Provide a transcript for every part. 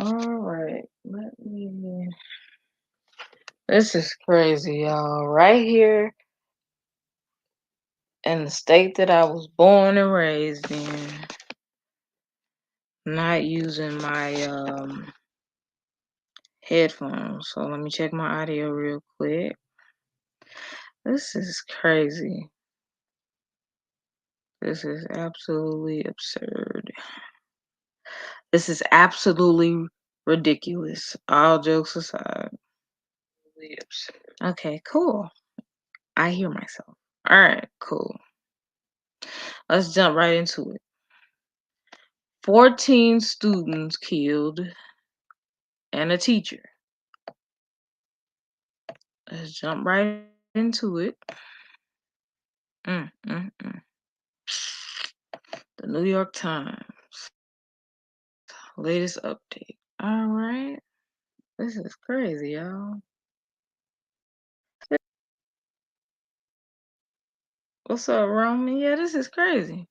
All right, let me. This is crazy, y'all. Right here in the state that I was born and raised in, not using my headphones. So let me check my audio real quick. This is crazy. This is absolutely absurd. This is absolutely ridiculous. All jokes aside. Absolutely absurd. Okay, cool. I hear myself. All right, cool. Let's jump right into it. 14 students killed and a teacher. Let's jump right into it. Mm, mm, mm. The New York Times. Latest update. All right. This is crazy, y'all. What's up, Roman? Yeah, this is crazy.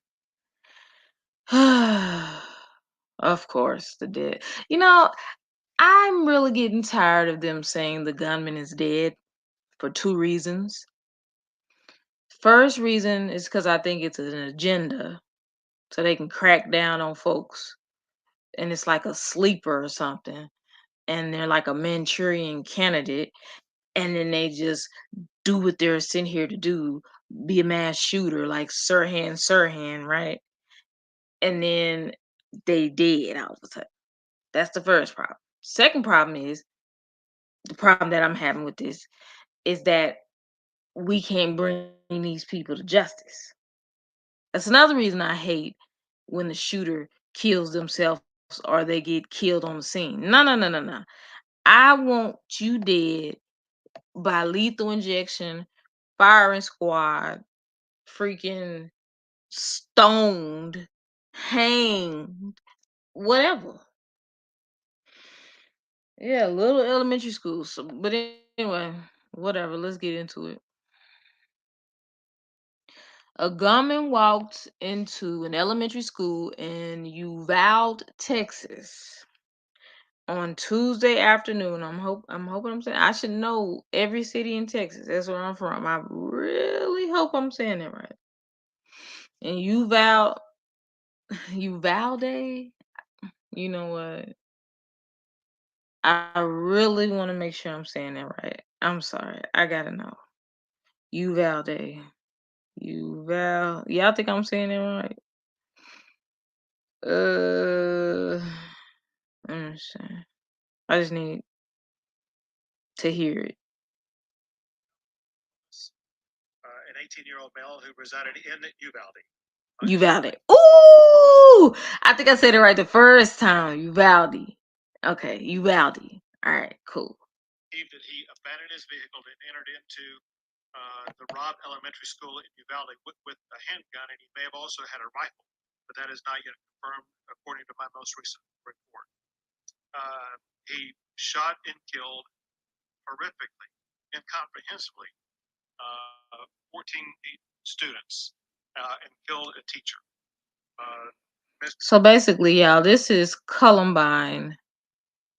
Of course, the dead. You know, I'm really getting tired of them saying the gunman is dead for two reasons. First reason is because I think it's an agenda so they can crack down on folks and it's like a sleeper or something and they're like a Manchurian candidate and then they just do what they're sent here to do, be a mass shooter like Sirhan, right? And then they dead all of a sudden. That's the first problem. Second problem is the problem that I'm having with this is that we can't bring these people to justice. That's another reason I hate when the shooter kills themselves or they get killed on the scene. No, no, no, no, no. I want you dead by lethal injection, firing squad, freaking stoned, hanged, whatever. Yeah, little elementary school. So, but anyway, whatever. Let's get into it. A gunman walked into an elementary school in Uvalde, Texas, on Tuesday afternoon. I'm hoping I'm saying I should know every city in Texas. That's where I'm from. I really hope I'm saying it right. And Uvalde, you know what? I really want to make sure I'm saying that right. I'm sorry. I gotta know. Uvalde. Y'all think I'm saying it right? Let me see. I just need to hear it. An 18-year-old male who resided in Uvalde. Uvalde. Ooh! I think I said it right the first time. Uvalde. Okay, Uvalde. All right, cool. That he abandoned his vehicle and entered into the Robb Elementary School in Uvalde with a handgun, and he may have also had a rifle, but that is not yet confirmed according to my most recent report. He shot and killed horrifically, incomprehensibly, 14 students and killed a teacher. So basically, y'all, this is Columbine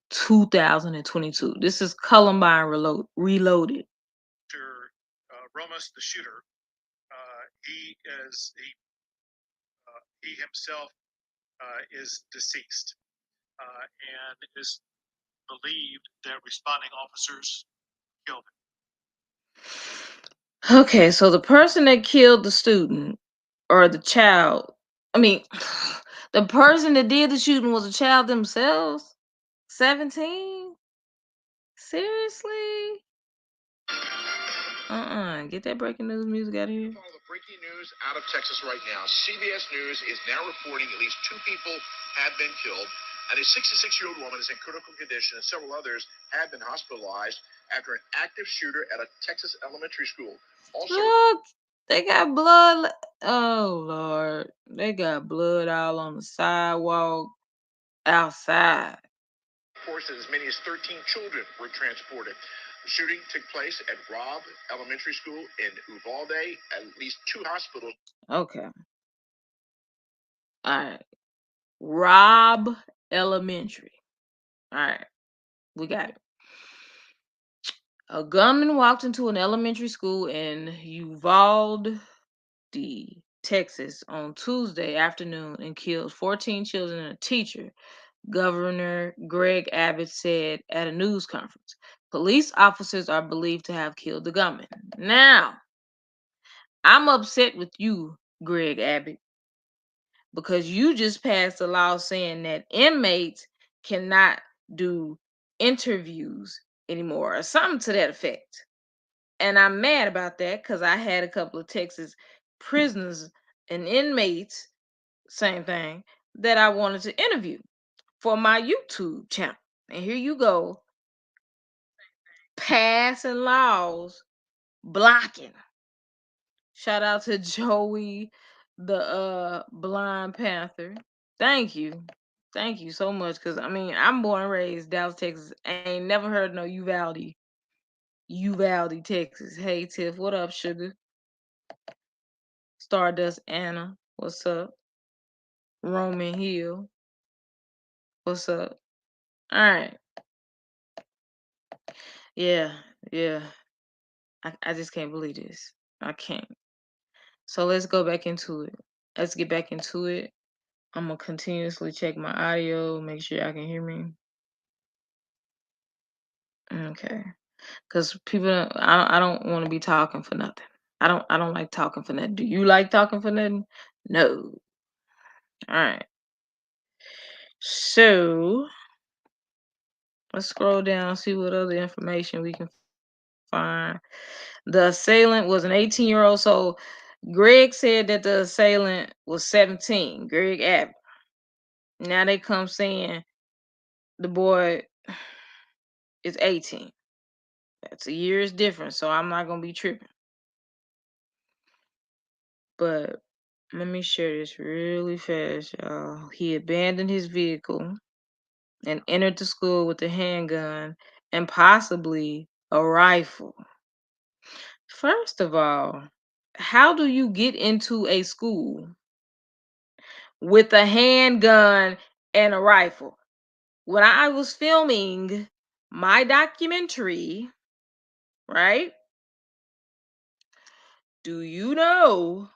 2022. This is Columbine Reloaded. Ramos, the shooter, he himself is deceased, and it is believed that responding officers killed him. Okay, so the person that killed the student or the child, I mean, the person that did the shooting was a child themselves? 17? Seriously? Get that breaking news music out of here. Breaking news out of Texas right now. CBS News is now reporting at least 2 people have been killed, and a 66-year-old woman is in critical condition, and several others have been hospitalized after an active shooter at a Texas elementary school. Also, look, they got blood. Oh Lord, they got blood all on the sidewalk, outside. Reports that as many as 13 children were transported. The shooting took place at Robb Elementary School in Uvalde. At least 2 hospitals. Okay. All right. Robb Elementary. All right, we got it. A gunman walked into an elementary school in Uvalde, Texas on Tuesday afternoon and killed 14 children and a teacher, Governor Greg Abbott said at a news conference. Police officers are believed to have killed the gunman. Now, I'm upset with you, Greg Abbott, because you just passed a law saying that inmates cannot do interviews anymore or something to that effect. And I'm mad about that because I had a couple of Texas prisoners and inmates, same thing, that I wanted to interview for my YouTube channel. And here you go, passing laws blocking. Shout out to Joey, the blind panther. Thank you. Thank you so much. Cause I mean, I'm born and raised Dallas, Texas. I ain't never heard no Uvalde. Uvalde, Texas. Hey Tiff, what up, sugar? Stardust Anna, what's up? Roman Hill, what's up? All right. Yeah, yeah. I just can't believe this. I can't. So let's go back into it. Let's get back into it. I'm gonna continuously check my audio, make sure y'all can hear me. Okay. Cause people, I don't want to be talking for nothing. I don't like talking for nothing. Do you like talking for nothing? No. All right. So let's scroll down, see what other information we can find. The assailant was an 18-year-old. So Greg said that the assailant was 17. Greg Abbott. Now they come saying the boy is 18. That's a year's difference, so I'm not gonna be tripping. But let me share this really fast, y'all. He abandoned his vehicle and entered the school with a handgun and possibly a rifle. First of all, how do you get into a school with a handgun and a rifle? When I was filming my documentary, right? Do you know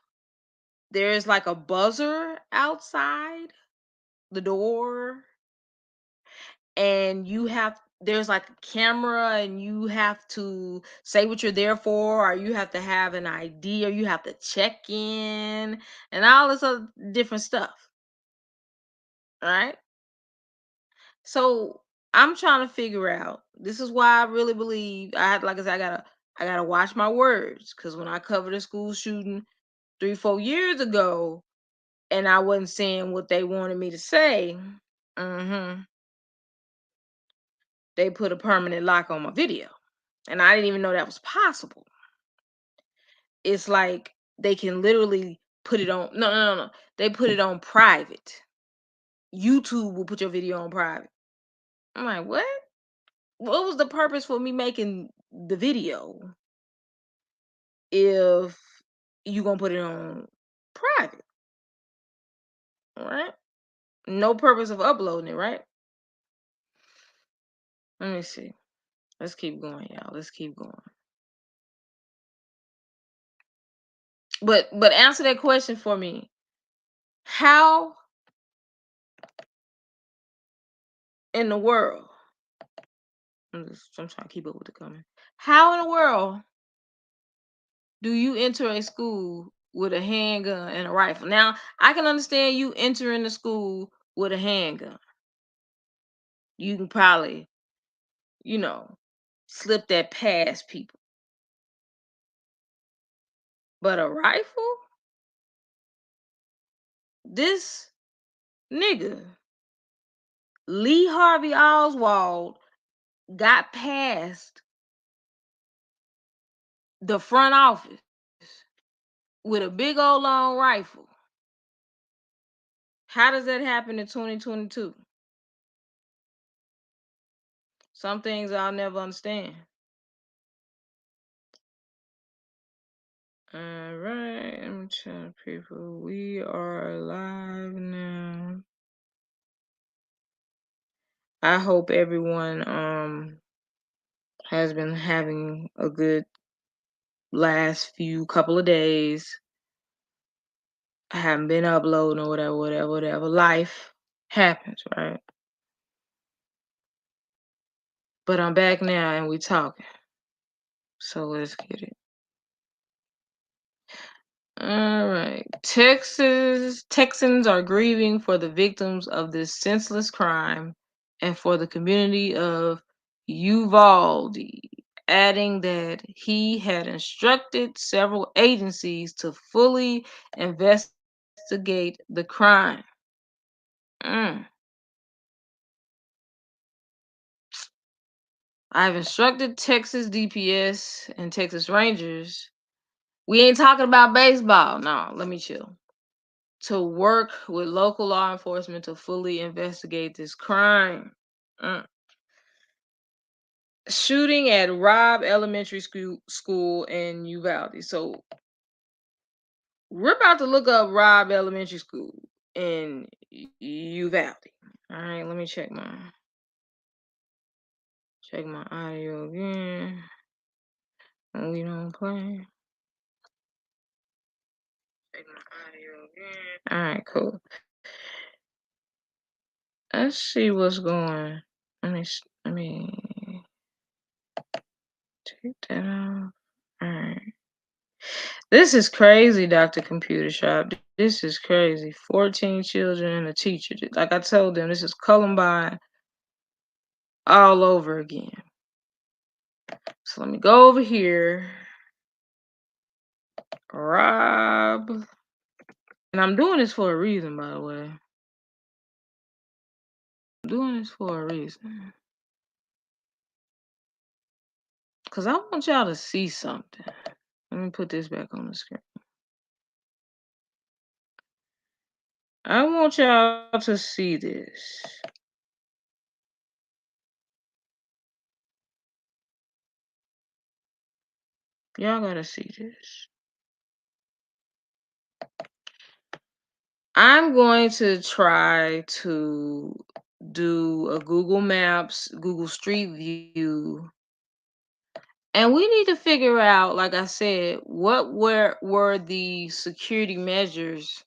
there's like a buzzer outside the door and there's like a camera and you have to say what you're there for, or you have to have an ID, or you have to check in and all this other different stuff, right? So I'm trying to figure out, this is why I really believe I had, like I said, I gotta watch my words, because when I covered a school shooting 3-4 years ago and I wasn't saying what they wanted me to say, hmm they put a permanent lock on my video. And I didn't even know that was possible. It's like they can literally put it on, no. They put it on private. YouTube will put your video on private. I'm like, what? What was the purpose for me making the video if you gonna put it on private, right? No purpose of uploading it, right? Let me see. Let's keep going, y'all. Let's keep going. But answer that question for me. How in the world? I'm trying to keep up with the comment. How in the world do you enter a school with a handgun and a rifle? Now, I can understand you entering the school with a handgun. You can probably, you know, slip that past people. But a rifle? This nigga, Lee Harvey Oswald, got past the front office with a big old long rifle. How does that happen in 2022? Some things I'll never understand. All right, I'm telling people we are live now. I hope everyone has been having a good last few couple of days. I haven't been uploading or whatever. Life happens, right? But I'm back now and we talking. So let's get it. All right. Texans are grieving for the victims of this senseless crime and for the community of Uvalde, adding that he had instructed several agencies to fully investigate the crime. Mm. I've instructed Texas DPS and Texas Rangers. We ain't talking about baseball. No, let me chill. To work with local law enforcement to fully investigate this crime. Mm. Shooting at Robb Elementary School in Uvalde. So we're about to look up Robb Elementary School in Uvalde. All right, let me check my audio again. We don't play. Check my audio again. All right, cool. Let's see what's going. Let me take that off. All right. This is crazy, Dr. Computer Shop. This is crazy. 14 children and a teacher. Like I told them, this is Columbine all over again. So let me go over here. Rob. And I'm doing this for a reason, by the way. I'm doing this for a reason. Because I want y'all to see something. Let me put this back on the screen. I want y'all to see this. Y'all gotta see this. I'm going to try to do a Google Maps, Google Street View, and we need to figure out, like I said, what were the security measures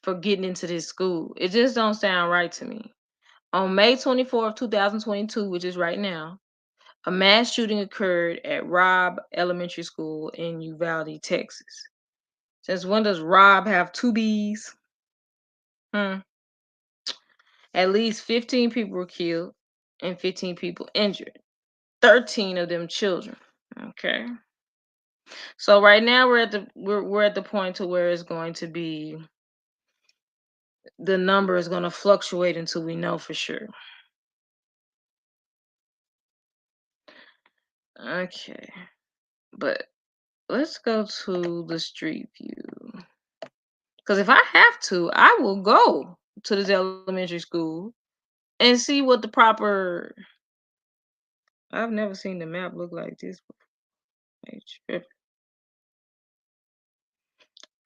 for getting into this school. It just don't sound right to me. On May 24th, 2022, which is right now, a mass shooting occurred at Robb Elementary School in Uvalde, Texas. Since when does Robb have two B's? Hmm. At least 15 people were killed and 15 people injured. 13 of them children. Okay. So right now we're at the point to where it's going to be the number is going to fluctuate until we know for sure. Okay. But let's go to the street view. Because if I have to, I will go to this elementary school and see what the proper. I've never seen the map look like this before.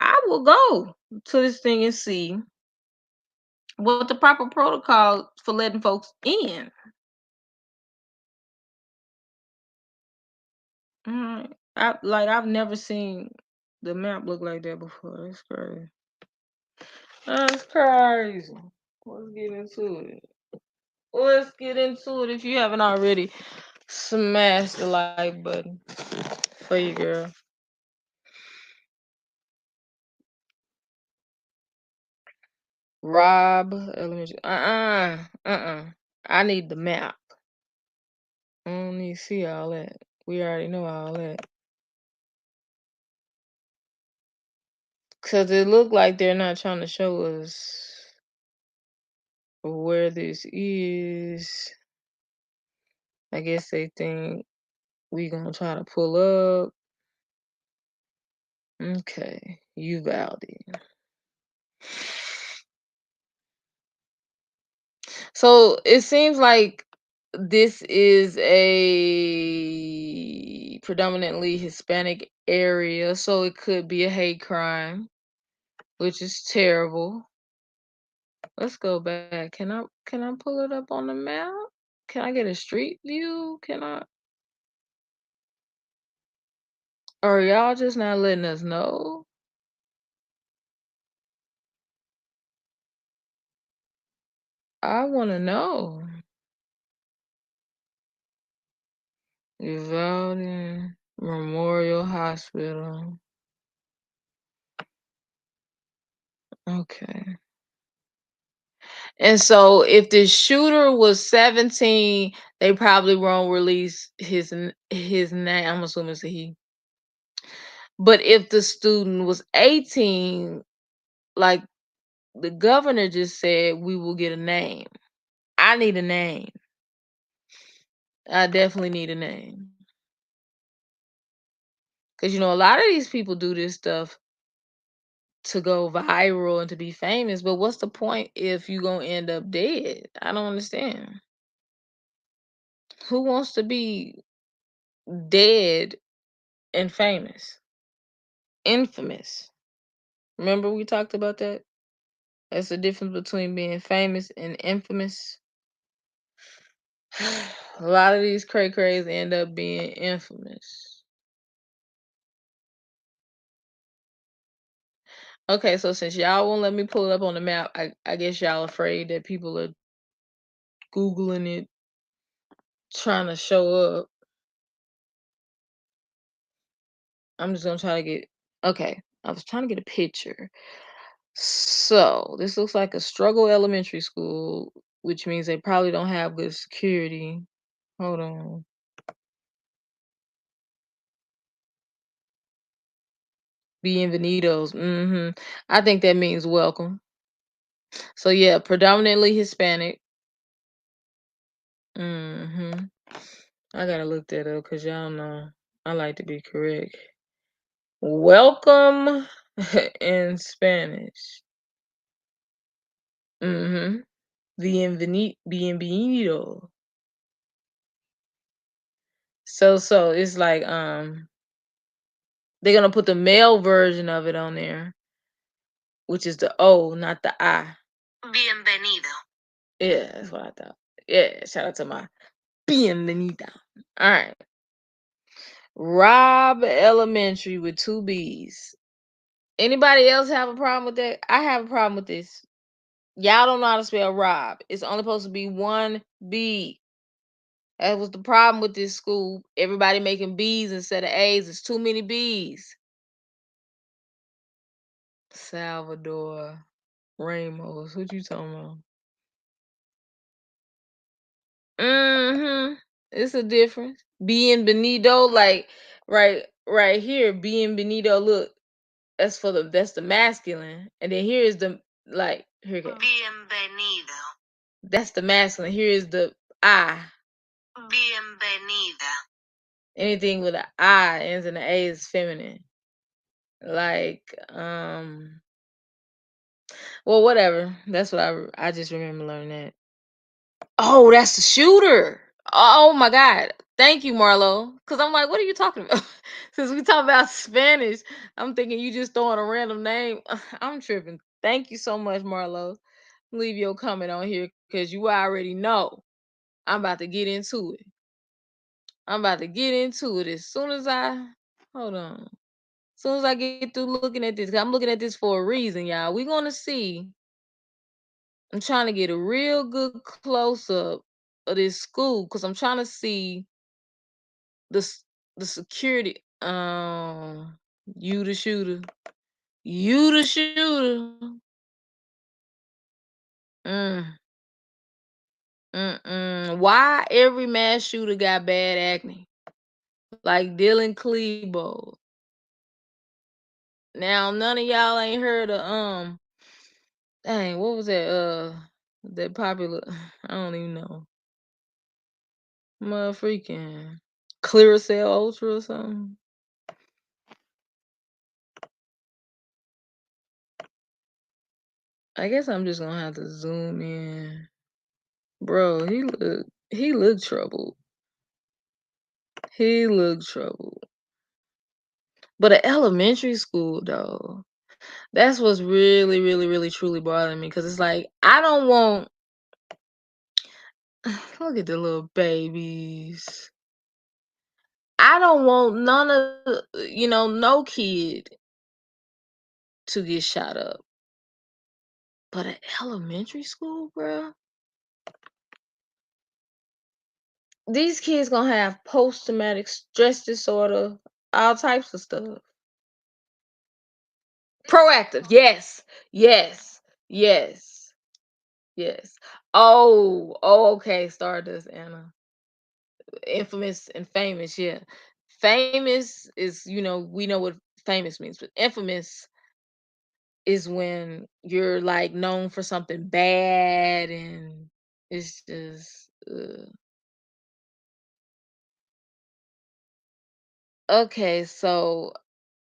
I will go to this thing and see what the proper protocol for letting folks in. Alright. I've never seen the map look like that before. That's crazy. That's crazy. Let's get into it. Let's get into it. If you haven't already, smash the like button for you, girl. Robb Elementary. I need the map. I don't need to see all that. We already know all that. Cause it looked like they're not trying to show us where this is. I guess they think we gonna try to pull up. Okay, Uvalde. So it seems like this is a predominantly Hispanic area, so it could be a hate crime, which is terrible. Let's go back. Can I pull it up on the map? Can I get a street view? Can I? Or y'all just not letting us know? I want to know. Uvalde Memorial Hospital. Okay. And so if the shooter was 17, they probably won't release his name. I'm assuming it's a he. But if the student was 18, like the governor just said, we will get a name. I need a name. I definitely need a name. Because, a lot of these people do this stuff to go viral and to be famous. But what's the point if you're going to end up dead? I don't understand. Who wants to be dead and famous? Infamous. Remember we talked about that? That's the difference between being famous and infamous. A lot of these cray crays end up being infamous. Okay, so since y'all won't let me pull it up on the map, I guess y'all afraid that people are Googling it, trying to show up. I'm just gonna try to get okay. I was trying to get a picture. So this looks like a struggle elementary school, which means they probably don't have good security. Hold on. Bienvenidos. I think that means welcome. So yeah, predominantly Hispanic. hmm I gotta look that up because y'all know I like to be correct. Welcome in Spanish. Mm-hmm. Bienvenido. So it's like they're gonna put the male version of it on there, which is the O, not the I. Bienvenido. Yeah, that's what I thought. Yeah, shout out to my bienvenida. All right. Robb Elementary with two B's. Anybody else have a problem with that? I have a problem with this. Y'all don't know how to spell Rob. It's only supposed to be one B. That was the problem with this school. Everybody making B's instead of A's. It's too many B's. Salvador Ramos. What you talking about? It's a difference. Being Benito, like right here, being Benito, look, that's the masculine. And then here is the like here you go. Bienvenido. That's the masculine. Here is the I. Bienvenida. Anything with an I ends in an A is feminine. Like, well, whatever. That's what I just remember learning that. Oh, that's the shooter. Oh my God. Thank you, Marlo. Because I'm like, what are you talking about? Since we talk about Spanish, I'm thinking you just throwing a random name. I'm tripping. Thank you so much, Marlo. Leave your comment on here because you already know I'm about to get into it. I'm about to get into it as soon as I hold on. As soon as I get through looking at this, 'cause I'm looking at this for a reason, y'all. We're gonna see. I'm trying to get a real good close up of this school because I'm trying to see the the security. You the shooter. You the shooter. Mm, Why every mass shooter got bad acne? Like Dylan Klebo. Now none of y'all ain't heard of dang, what was that that popular I don't even know. Mother freaking Clearasil Ultra or something. I guess I'm just gonna have to zoom in. Bro, he looked troubled. He looked troubled. But an elementary school though. That's what's really, really, really, truly bothering me because it's like I don't want. Look at the little babies. I don't want none of no kid to get shot up. But at elementary school, bro, these kids gonna have post traumatic stress disorder, all types of stuff. Proactive, yes, yes, yes, yes. Oh, okay. Stardust, Anna, infamous and famous. Yeah, famous is we know what famous means, but infamous is when you're like known for something bad and it's just okay. So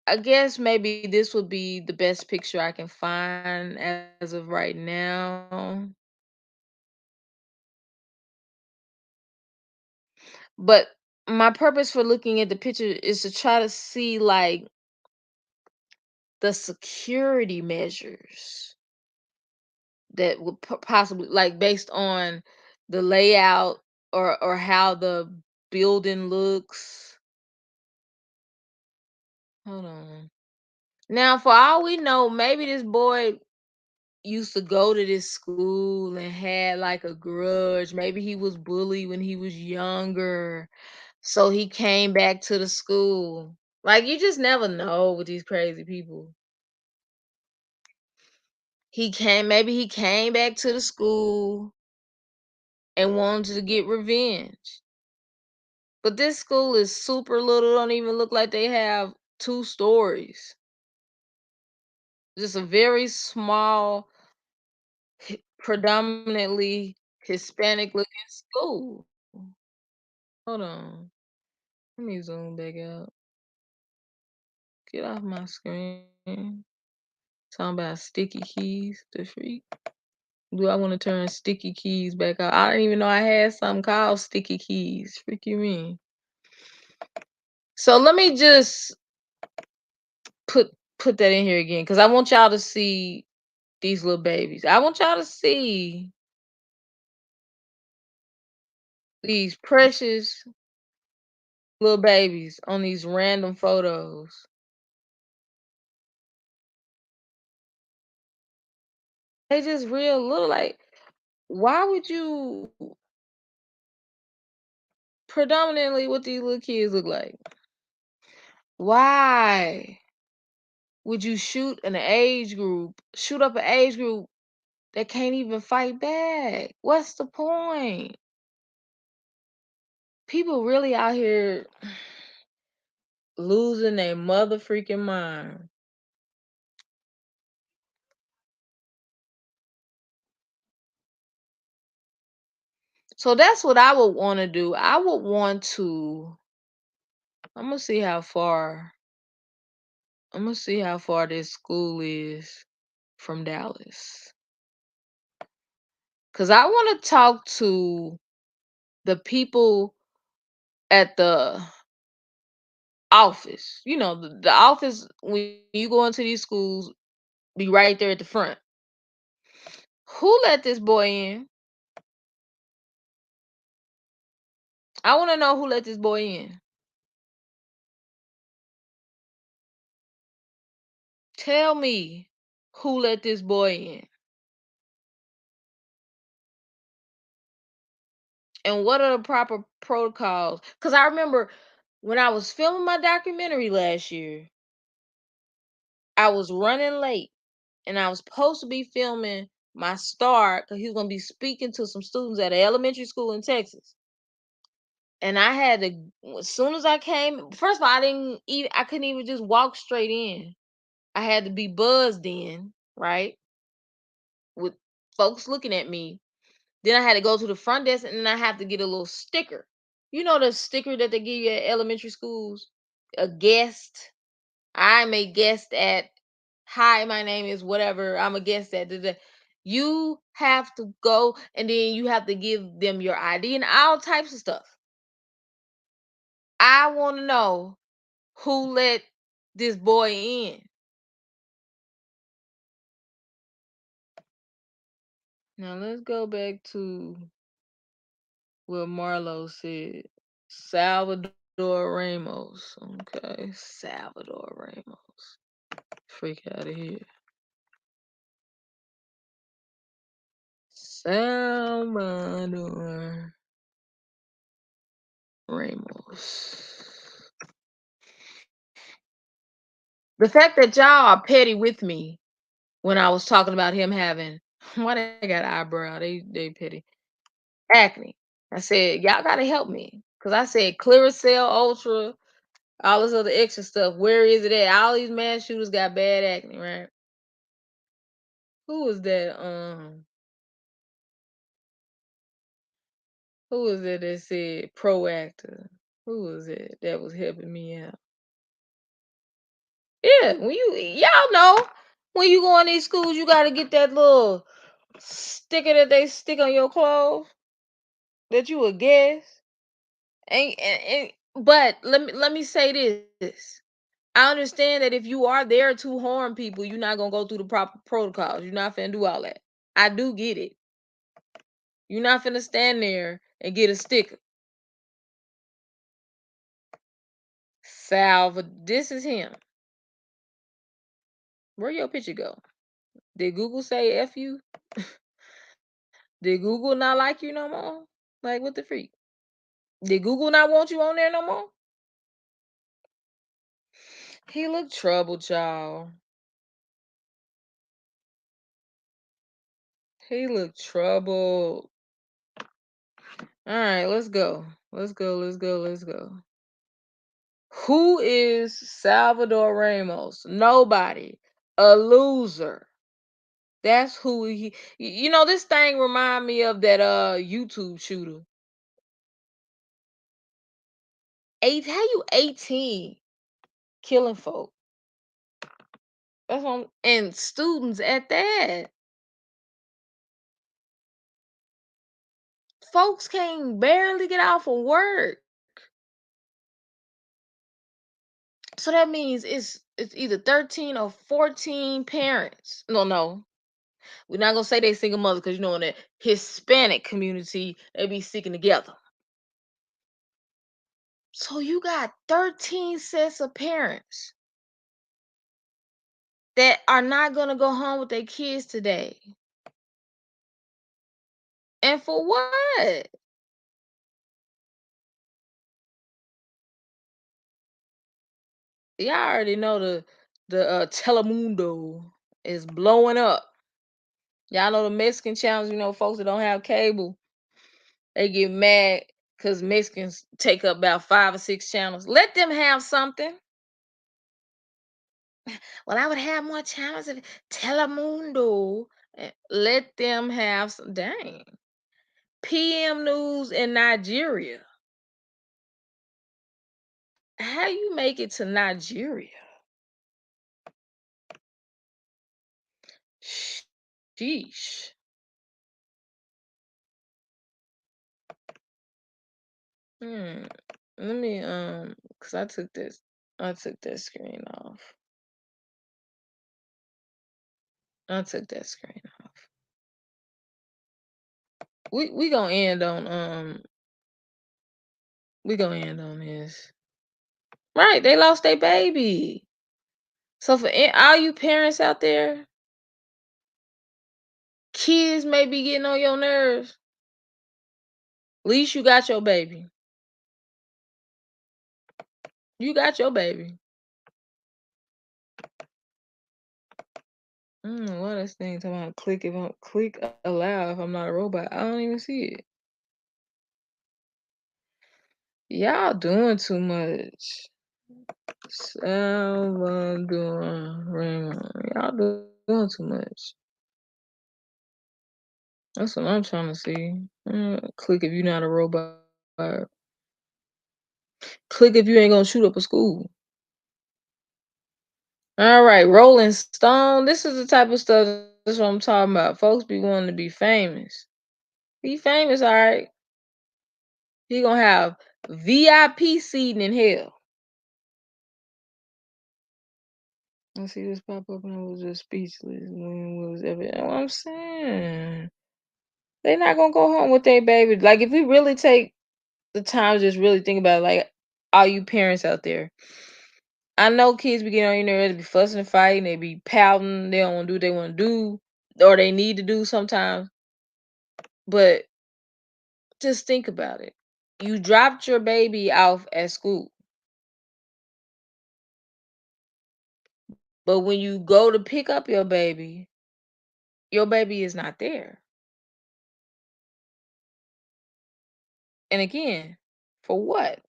I guess maybe this would be the best picture I can find as of right now. But my purpose for looking at the picture is to try to see like the security measures that would possibly like based on the layout or how the building looks. Hold on. Now, for all we know, maybe this boy used to go to this school and had like a grudge. Maybe he was bullied when he was younger. So he came back to the school. Like you just never know with these crazy people. Maybe he came back to the school and wanted to get revenge. But this school is super little, don't even look like they have two stories. Just a very small, predominantly Hispanic looking school. Hold on. Let me zoom back out. Get off my screen. Talking about sticky keys. The freak. Do I want to turn sticky keys back out? I didn't even know I had something called sticky keys. Freak you mean? So let me just put put that in here again because I want y'all to see these little babies. I want y'all to see these precious little babies on these random photos. They just real little. Like, why would you predominantly what these little kids look like? Why would you shoot up an age group that can't even fight back? What's the point? People really out here losing their mother freaking mind. So that's what I would want to do. I would want to. I'm gonna see how far. I'm gonna see how far this school is from Dallas, cause I want to talk to the people at the office. The office when you go into these schools be right there at the front. Who let this boy in? I want to know who let this boy in. Tell me who let this boy in. And what are the proper protocols? Because I remember when I was filming my documentary last year, I was running late and I was supposed to be filming my start because he was going to be speaking to some students at an elementary school in Texas. And I had to, as soon as I came, first of all, I couldn't even just walk straight in. I had to be buzzed in, right? With folks looking at me. Then I had to go to the front desk and then I have to get a little sticker. You know the sticker that they give you at elementary schools? A guest. I'm a guest at, hi, my name is whatever. I'm a guest at. Da, da. You have to go and then you have to give them your ID and all types of stuff. I want to know who let this boy in. Now let's go back to what Marlo said. Salvador Ramos. Okay. Salvador Ramos. Freak out of here. Salvador Ramos. The fact that y'all are petty with me when I was talking about him having why they got eyebrow, they petty. Acne. I said, y'all gotta help me. Cause I said Clearasil Ultra, all this other extra stuff. Where is it at? All these mass shooters got bad acne, right? Who was that? Who was it that said proactive? Who was it that was helping me out? Yeah, when y'all know when you go in these schools, you gotta get that little sticker that they stick on your clothes that you a guest. But let me say this. I understand that if you are there to harm people, you're not gonna go through the proper protocols. You're not finna do all that. I do get it. You're not finna stand there and get a sticker. Salva, this is him. Where your picture go? Did Google say F you? Did Google not like you no more? Like what the freak? Did Google not want you on there no more? He looked troubled, y'all. He looked troubled. All right, let's go. Let's go. Let's go. Let's go. Who is Salvador Ramos? Nobody. A loser. That's who he. This thing remind me of that YouTube shooter. How you 18 killing folk? That's on and students at that. Folks can't barely get out of work. So that means it's either 13 or 14 parents. No. We're not gonna say they single mothers because in the Hispanic community, they be sticking together. So you got 13 sets of parents that are not gonna go home with their kids today. And for what? Y'all already know the Telemundo is blowing up. Y'all know the Mexican channels, folks that don't have cable, they get mad because Mexicans take up about 5 or 6 channels. Let them have something. Well, I would have more channels if Telemundo. Let them have some. Dang. PM News in Nigeria. How you make it to Nigeria? Sheesh. Hmm. Let me cause I took that screen off. I took that screen off. We gonna end on we gonna end on this. Right, they lost their baby. So for all you parents out there, kids may be getting on your nerves. At least you got your baby. You got your baby. I don't know why this thing talking about click allow if I'm not a robot. I don't even see it. Y'all doing too much. Salvador Ramos. Y'all doing too much. That's what I'm trying to see. Click if you're not a robot. Click if you ain't gonna shoot up a school. All right, Rolling Stone. This is the type of stuff that's what I'm talking about. Folks be wanting to be famous. Be famous, all right. He gonna have VIP seating in hell. I see this pop up and I was just speechless when it was ever. What I'm saying. They're not gonna go home with their baby. Like if we really take the time to just really think about it, like all you parents out there. I know kids be getting on your nerves, they be fussing and fighting, they be pouting, they don't want to do what they want to do, or they need to do sometimes. But just think about it. You dropped your baby off at school, but when you go to pick up your baby is not there. And again, for what?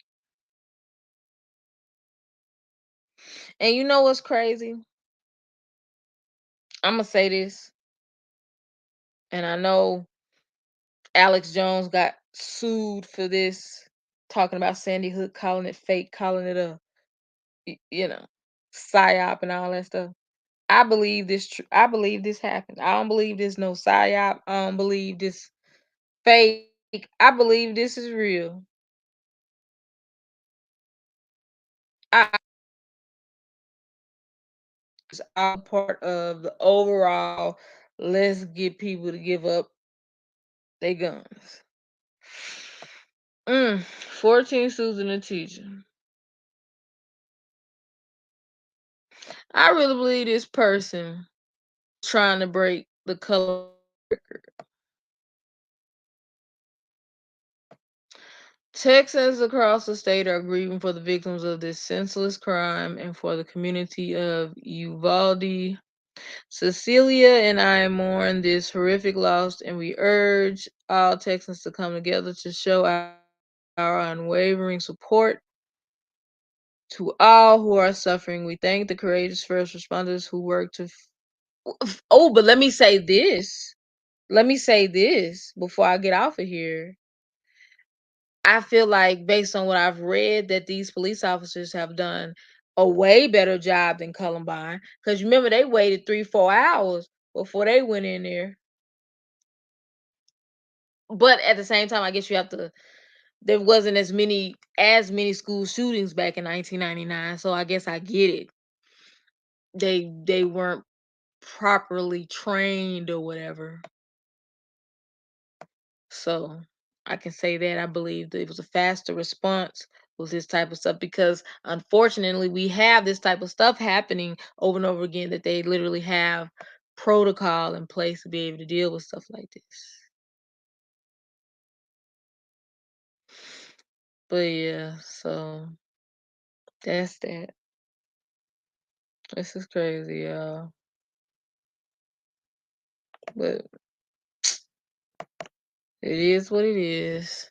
And you know what's crazy? I'm gonna say this, and I know Alex Jones got sued for this, talking about Sandy Hook, calling it fake, calling it a you know psyop and all that stuff. I believe this. I believe this happened. I don't believe this no psyop. I don't believe this fake. I believe this is real. I It's all part of the overall. Let's get people to give up their guns. 14 Susan a teacher. I really believe this person trying to break the color record. Texans across the state are grieving for the victims of this senseless crime and for the community of Uvalde. Cecilia and I mourn this horrific loss, and we urge all Texans to come together to show our unwavering support to all who are suffering. We thank the courageous first responders who work to. Oh, but let me say this. Let me say this before I get off of here. I feel like, based on what I've read, that these police officers have done a way better job than Columbine. Because remember, they waited 3-4 hours before they went in there. But at the same time, I guess you have to. There wasn't as many school shootings back in 1999, so I guess I get it. They weren't properly trained or whatever. So I can say that I believe that it was a faster response with this type of stuff, because unfortunately we have this type of stuff happening over and over again, that they literally have protocol in place to be able to deal with stuff like this. But yeah, so that's that. This is crazy, y'all. But it is what it is.